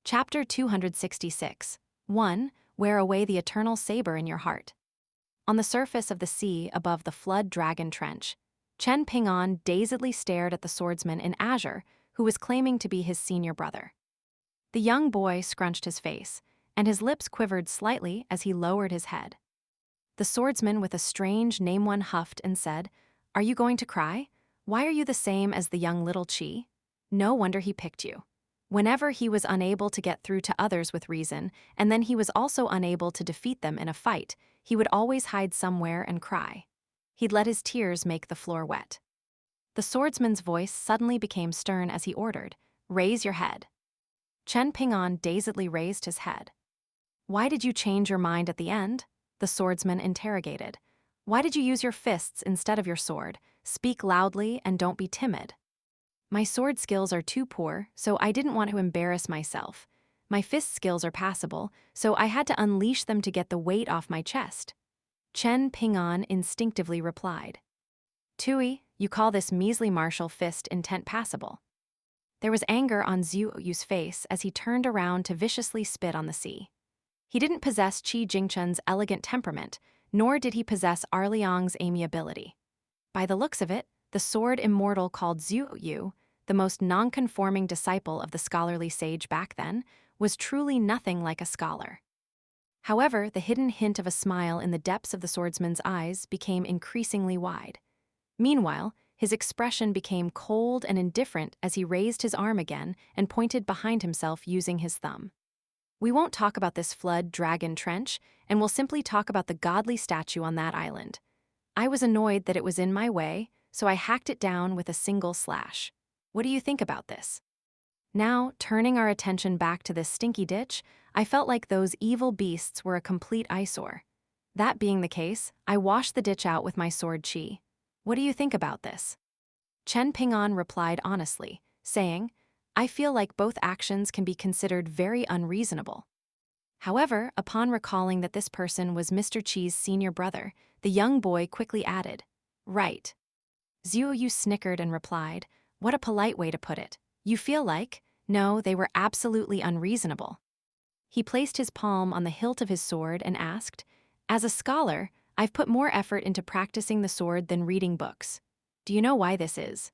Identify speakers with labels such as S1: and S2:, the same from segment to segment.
S1: Chapter 266. 1. Wear away the eternal saber in your heart. On the surface of the sea above the flood dragon trench, Chen Ping'an dazedly stared at the swordsman in azure who was claiming to be his senior brother. The young boy scrunched his face, and his lips quivered slightly as he lowered his head. The swordsman with a strange name one huffed and said, "Are you going to cry? Why are you the same as the young little Qi? No wonder he picked you." Whenever he was unable to get through to others with reason, and then he was also unable to defeat them in a fight, he would always hide somewhere and cry. He'd let his tears make the floor wet. The swordsman's voice suddenly became stern as he ordered, "Raise your head." Chen Ping'an dazedly raised his head. "Why did you change your mind at the end?" the swordsman interrogated. "Why did you use your fists instead of your sword? Speak loudly and don't be timid." "My sword skills are too poor, so I didn't want to embarrass myself. My fist skills are passable, so I had to unleash them to get the weight off my chest," Chen Ping'an instinctively replied. "Tui, you call this measly martial fist intent passable?" There was anger on Zhu Yu's face as he turned around to viciously spit on the sea. He didn't possess Qi Jingchen's elegant temperament, nor did he possess Liang's amiability. By the looks of it, the sword immortal called Zhu Yu, the most non-conforming disciple of the scholarly sage back then, was truly nothing like a scholar. However, the hidden hint of a smile in the depths of the swordsman's eyes became increasingly wide. Meanwhile, his expression became cold and indifferent as he raised his arm again and pointed behind himself using his thumb. "We won't talk about this flood dragon trench, and we'll simply talk about the godly statue on that island. I was annoyed that it was in my way, so I hacked it down with a single slash. What do you think about this?" Now, turning our attention back to this stinky ditch, I felt like those evil beasts were a complete eyesore. That being the case, I washed the ditch out with my sword Qi. "What do you think about this?" Chen Ping'an replied honestly, saying, "I feel like both actions can be considered very unreasonable." However, upon recalling that this person was Mr. Qi's senior brother, the young boy quickly added, "Right." Zhu Yu snickered and replied, "What a polite way to put it. You feel like, no, they were absolutely unreasonable." He placed his palm on the hilt of his sword and asked, "As a scholar, I've put more effort into practicing the sword than reading books. Do you know why this is?"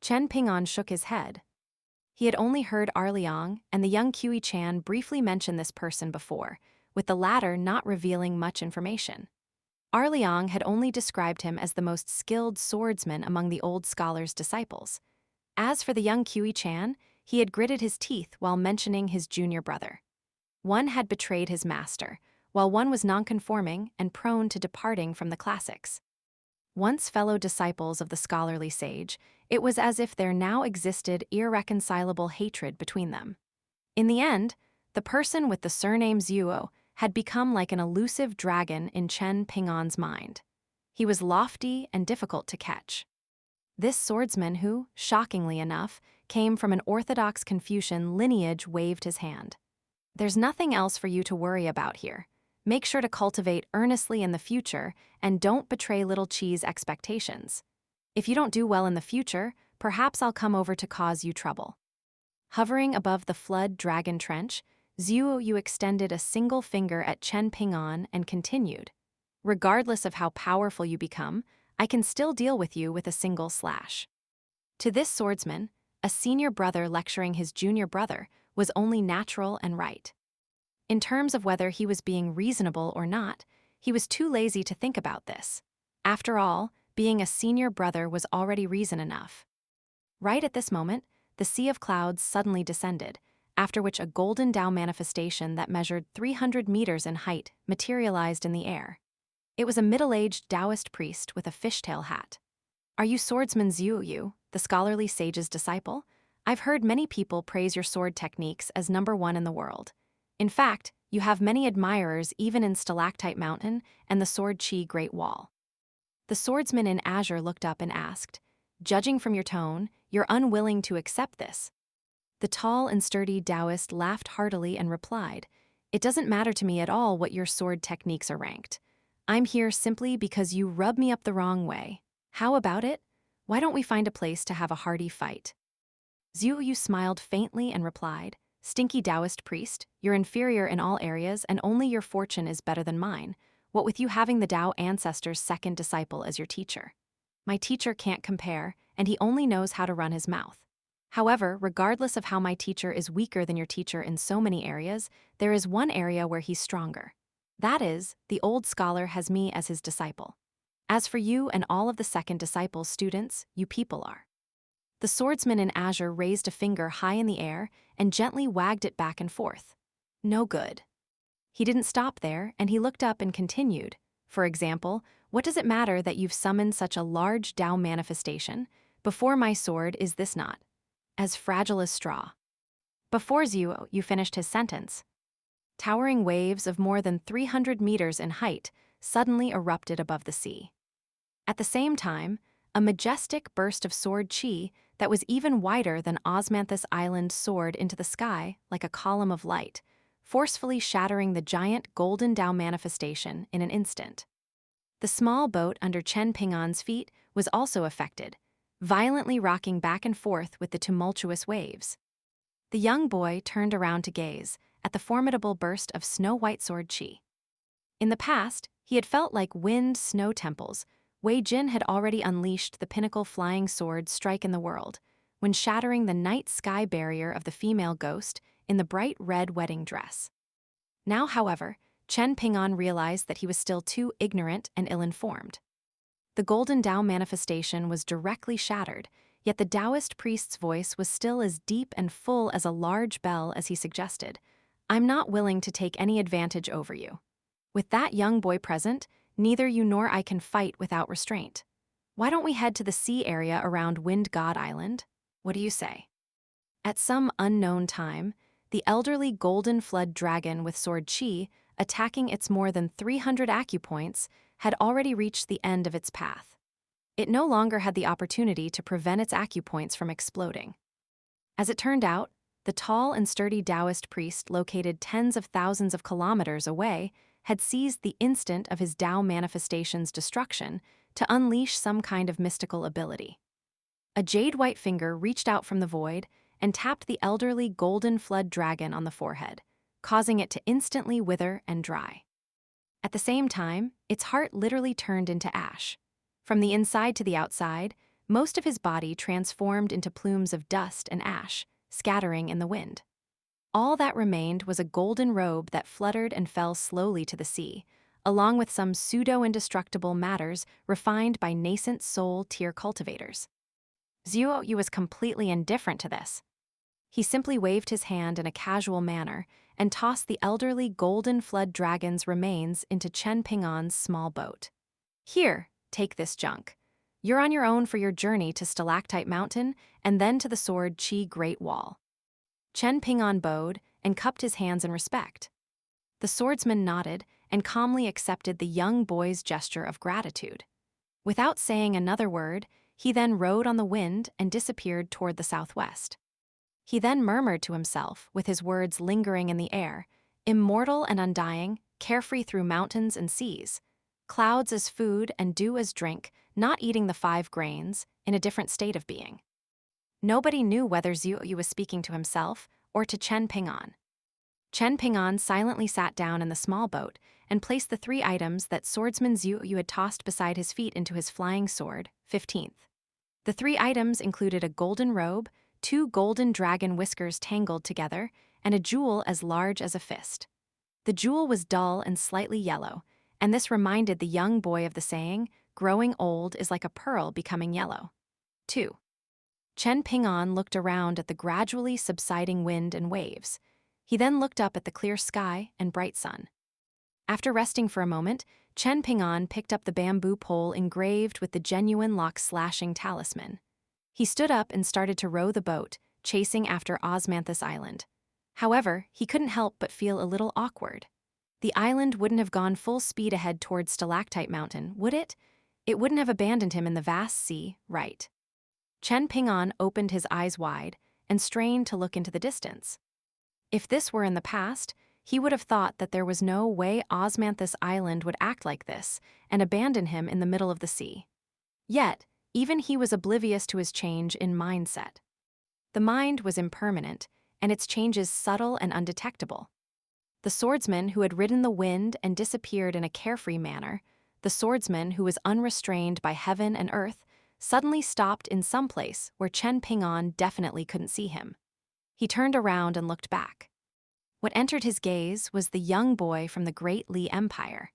S1: Chen Ping'an shook his head. He had only heard Liang and the young Qi Chan briefly mention this person before, with the latter not revealing much information. Liang had only described him as the most skilled swordsman among the old scholar's disciples. As for the young Qi Chan, he had gritted his teeth while mentioning his junior brother. One had betrayed his master, while one was nonconforming and prone to departing from the classics. Once fellow disciples of the scholarly sage, it was as if there now existed irreconcilable hatred between them. In the end, the person with the surname Zhuo had become like an elusive dragon in Chen Ping'an's mind. He was lofty and difficult to catch. This swordsman who, shockingly enough, came from an orthodox Confucian lineage waved his hand. "There's nothing else for you to worry about here. Make sure to cultivate earnestly in the future and don't betray little Qi's expectations. If you don't do well in the future, perhaps I'll come over to cause you trouble." Hovering above the flood dragon trench, Zhu Yu extended a single finger at Chen Ping'an and continued, "Regardless of how powerful you become, I can still deal with you with a single slash." To this swordsman, a senior brother lecturing his junior brother was only natural and right. In terms of whether he was being reasonable or not, he was too lazy to think about this. After all, being a senior brother was already reason enough. Right at this moment, the sea of clouds suddenly descended, after which a golden Tao manifestation that measured 300 meters in height materialized in the air. It was a middle-aged Taoist priest with a fishtail hat. "Are you swordsman Zhu Yu, the scholarly sage's disciple? I've heard many people praise your sword techniques as #1 in the world. In fact, you have many admirers even in Stalactite Mountain and the Sword Qi Great Wall." The swordsman in azure looked up and asked, "Judging from your tone, you're unwilling to accept this." The tall and sturdy Taoist laughed heartily and replied, "It doesn't matter to me at all what your sword techniques are ranked. I'm here simply because you rub me up the wrong way. How about it? Why don't we find a place to have a hearty fight?" Zhu Yu smiled faintly and replied, "Stinky Taoist priest, you're inferior in all areas and only your fortune is better than mine, what with you having the Tao ancestor's second disciple as your teacher. My teacher can't compare, and he only knows how to run his mouth. However, regardless of how my teacher is weaker than your teacher in so many areas, there is one area where he's stronger. That is, the old scholar has me as his disciple. As for you and all of the second disciple's students, you people are." The swordsman in azure raised a finger high in the air and gently wagged it back and forth. "No good." He didn't stop there, and he looked up and continued. "For example, what does it matter that you've summoned such a large Tao manifestation? Before my sword is this not as fragile as straw." Before Zhuo Yu finished his sentence, towering waves of more than 300 meters in height suddenly erupted above the sea. At the same time, a majestic burst of sword chi that was even wider than Osmanthus Island soared into the sky like a column of light, forcefully shattering the giant golden Tao manifestation in an instant. The small boat under Chen Ping'an's feet was also affected, violently rocking back and forth with the tumultuous waves. The young boy turned around to gaze at the formidable burst of snow-white sword chi. In the past, he had felt like wind snow temples. Wei Jin had already unleashed the pinnacle flying sword strike in the world, when shattering the night sky barrier of the female ghost in the bright red wedding dress. Now, however, Chen Ping'an realized that he was still too ignorant and ill-informed. The golden Tao manifestation was directly shattered, yet the Taoist priest's voice was still as deep and full as a large bell as he suggested, "I'm not willing to take any advantage over you. With that young boy present, neither you nor I can fight without restraint. Why don't we head to the sea area around Wind God Island? What do you say?" At some unknown time, the elderly golden flood dragon with sword chi, attacking its more than 300 acupoints, had already reached the end of its path. It no longer had the opportunity to prevent its acupoints from exploding. As it turned out, the tall and sturdy Taoist priest located tens of thousands of kilometers away had seized the instant of his Tao manifestation's destruction to unleash some kind of mystical ability. A jade-white finger reached out from the void and tapped the elderly golden flood dragon on the forehead, causing it to instantly wither and dry. At the same time, its heart literally turned into ash. From the inside to the outside, most of his body transformed into plumes of dust and ash, scattering in the wind. All that remained was a golden robe that fluttered and fell slowly to the sea, along with some pseudo-indestructible matters refined by nascent soul tier cultivators. Zhuo Yu was completely indifferent to this. He simply waved his hand in a casual manner and tossed the elderly golden flood dragon's remains into Chen Ping'an's small boat. "Here, take this junk. You're on your own for your journey to Stalactite Mountain and then to the Sword Chi Great Wall." Chen Ping'an bowed and cupped his hands in respect. The swordsman nodded and calmly accepted the young boy's gesture of gratitude. Without saying another word, he then rode on the wind and disappeared toward the southwest. He then murmured to himself, with his words lingering in the air, "Immortal and undying, carefree through mountains and seas, clouds as food and dew as drink, not eating the 5 grains, in a different state of being." Nobody knew whether Zhuo Yu was speaking to himself or to Chen Ping'an. Chen Ping'an silently sat down in the small boat and placed the 3 items that swordsman Zhuo Yu had tossed beside his feet into his flying sword, 15th. The 3 items included a golden robe, 2 golden dragon whiskers tangled together, and a jewel as large as a fist. The jewel was dull and slightly yellow, and this reminded the young boy of the saying, "Growing old is like a pearl becoming yellow." 2. Chen Ping'an looked around at the gradually subsiding wind and waves. He then looked up at the clear sky and bright sun. After resting for a moment, Chen Ping'an picked up the bamboo pole engraved with the genuine lock-slashing talisman. He stood up and started to row the boat, chasing after Osmanthus Island. However, he couldn't help but feel a little awkward. The island wouldn't have gone full speed ahead towards Stalactite Mountain, would it? It wouldn't have abandoned him in the vast sea, right? Chen Ping'an opened his eyes wide and strained to look into the distance. If this were in the past, he would have thought that there was no way Osmanthus Island would act like this and abandon him in the middle of the sea. Yet, even he was oblivious to his change in mindset. The mind was impermanent, and its changes subtle and undetectable. The swordsman who had ridden the wind and disappeared in a carefree manner, the swordsman who was unrestrained by heaven and earth, suddenly stopped in some place where Chen Ping'an definitely couldn't see him. He turned around and looked back. What entered his gaze was the young boy from the Great Li Empire.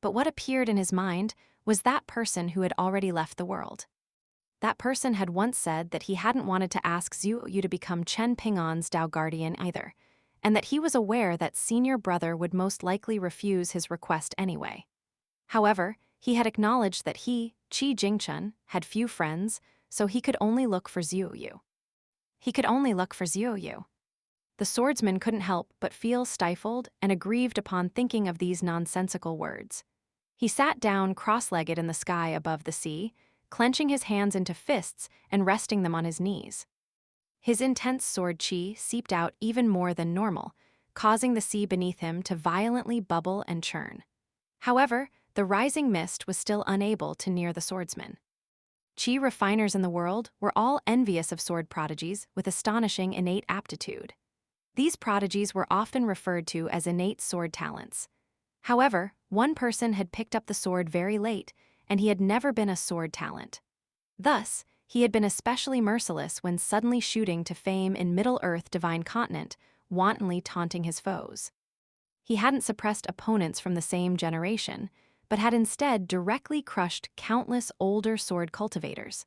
S1: But what appeared in his mind was that person who had already left the world. That person had once said that he hadn't wanted to ask Zhu Yu to become Chen Ping'an's Dao guardian either, and that he was aware that senior brother would most likely refuse his request anyway. However, he had acknowledged that he, Qi Jingchen, had few friends, so he could only look for Zhu Yu. He could only look for Zhu Yu. The swordsman couldn't help but feel stifled and aggrieved upon thinking of these nonsensical words. He sat down cross-legged in the sky above the sea, clenching his hands into fists and resting them on his knees. His intense sword qi seeped out even more than normal, causing the sea beneath him to violently bubble and churn. However, the rising mist was still unable to near the swordsman. Qi refiners in the world were all envious of sword prodigies with astonishing innate aptitude. These prodigies were often referred to as innate sword talents. However, one person had picked up the sword very late, and he had never been a sword talent. Thus, he had been especially merciless when suddenly shooting to fame in Middle-earth Divine Continent, wantonly taunting his foes. He hadn't suppressed opponents from the same generation, but had instead directly crushed countless older sword cultivators.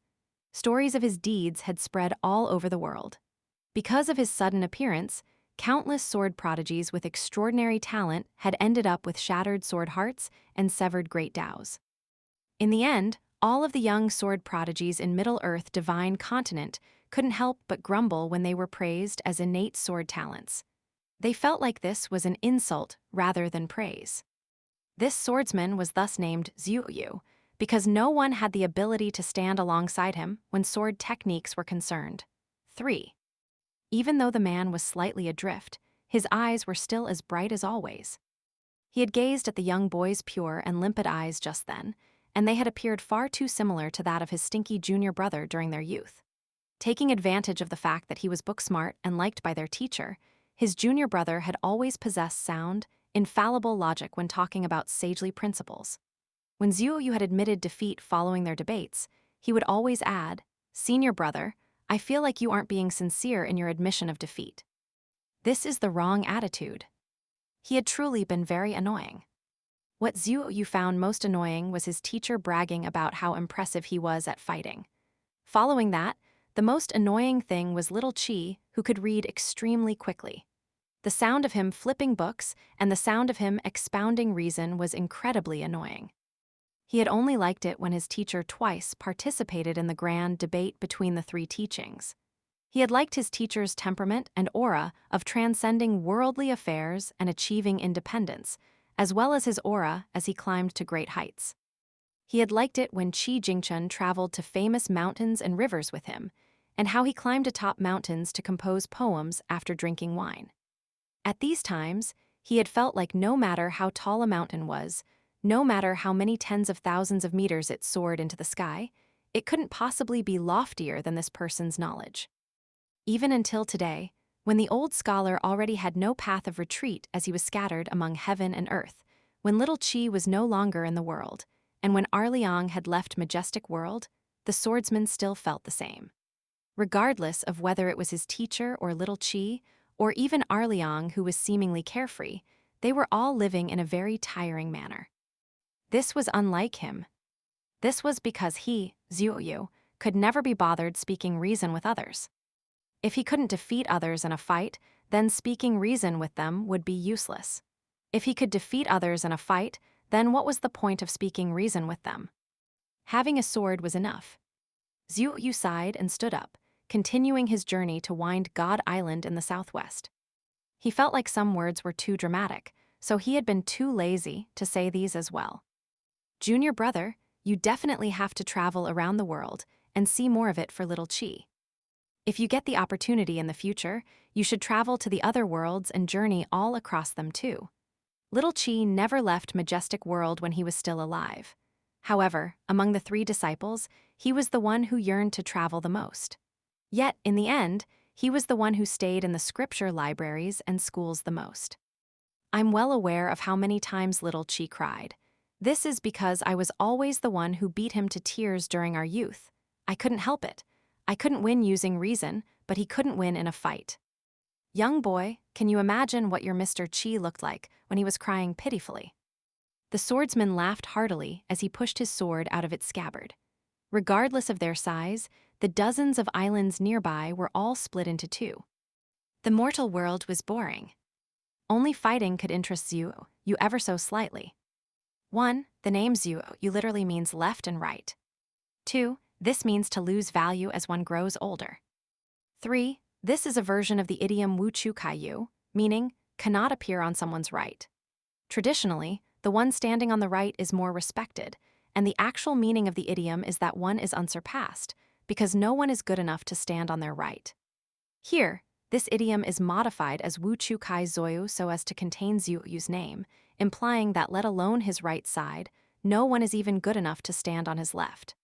S1: Stories of his deeds had spread all over the world. Because of his sudden appearance, countless sword prodigies with extraordinary talent had ended up with shattered sword hearts and severed great Daos. In the end, all of the young sword prodigies in Middle-earth Divine Continent couldn't help but grumble when they were praised as innate sword talents. They felt like this was an insult rather than praise. This swordsman was thus named Zhu Yu, because no one had the ability to stand alongside him when sword techniques were concerned. 3. Even though the man was slightly adrift, his eyes were still as bright as always. He had gazed at the young boy's pure and limpid eyes just then, and they had appeared far too similar to that of his stinky junior brother during their youth. Taking advantage of the fact that he was book-smart and liked by their teacher, his junior brother had always possessed sound, infallible logic when talking about sagely principles. When Zhu Yu had admitted defeat following their debates, he would always add, "Senior brother, I feel like you aren't being sincere in your admission of defeat." This is the wrong attitude. He had truly been very annoying. What Zhu Yu found most annoying was his teacher bragging about how impressive he was at fighting. Following that, the most annoying thing was little Qi, who could read extremely quickly. The sound of him flipping books and the sound of him expounding reason was incredibly annoying. He had only liked it when his teacher twice participated in the grand debate between the three teachings. He had liked his teacher's temperament and aura of transcending worldly affairs and achieving independence, as well as his aura as he climbed to great heights. He had liked it when Qi Jingchen traveled to famous mountains and rivers with him, and how he climbed atop mountains to compose poems after drinking wine. At these times, he had felt like no matter how tall a mountain was, no matter how many tens of thousands of meters it soared into the sky, it couldn't possibly be loftier than this person's knowledge. Even until today, when the old scholar already had no path of retreat as he was scattered among heaven and earth, when little Qi was no longer in the world, and when Liang had left Majestic World, the swordsman still felt the same. Regardless of whether it was his teacher or little Qi, or even Liang who was seemingly carefree, they were all living in a very tiring manner. This was unlike him. This was because he, Zhu Yu, could never be bothered speaking reason with others. If he couldn't defeat others in a fight, then speaking reason with them would be useless. If he could defeat others in a fight, then what was the point of speaking reason with them? Having a sword was enough. Zhu Yu sighed and stood up, continuing his journey to Wind God Island in the southwest. He felt like some words were too dramatic, so he had been too lazy to say these as well. Junior brother, you definitely have to travel around the world and see more of it for little Qi. If you get the opportunity in the future, you should travel to the other worlds and journey all across them too. Little Qi never left Majestic World when he was still alive. However, among the three disciples, he was the one who yearned to travel the most. Yet, in the end, he was the one who stayed in the scripture libraries and schools the most. I'm well aware of how many times little Chi cried. This is because I was always the one who beat him to tears during our youth. I couldn't help it. I couldn't win using reason, but he couldn't win in a fight. Young boy, can you imagine what your Mr. Chi looked like when he was crying pitifully? The swordsman laughed heartily as he pushed his sword out of its scabbard. Regardless of their size, the dozens of islands nearby were all split into two. The mortal world was boring. Only fighting could interest you ever so slightly. 1. The name Zhu literally means left and right. 2. This means to lose value as one grows older. 3. This is a version of the idiom Wu Chu Kai Yu, meaning cannot appear on someone's right. Traditionally, the one standing on the right is more respected, and the actual meaning of the idiom is that one is unsurpassed, because no one is good enough to stand on their right. Here, this idiom is modified as Wu Chu Kai Zoyu so as to contain Zhu Yu's name, implying that let alone his right side, no one is even good enough to stand on his left.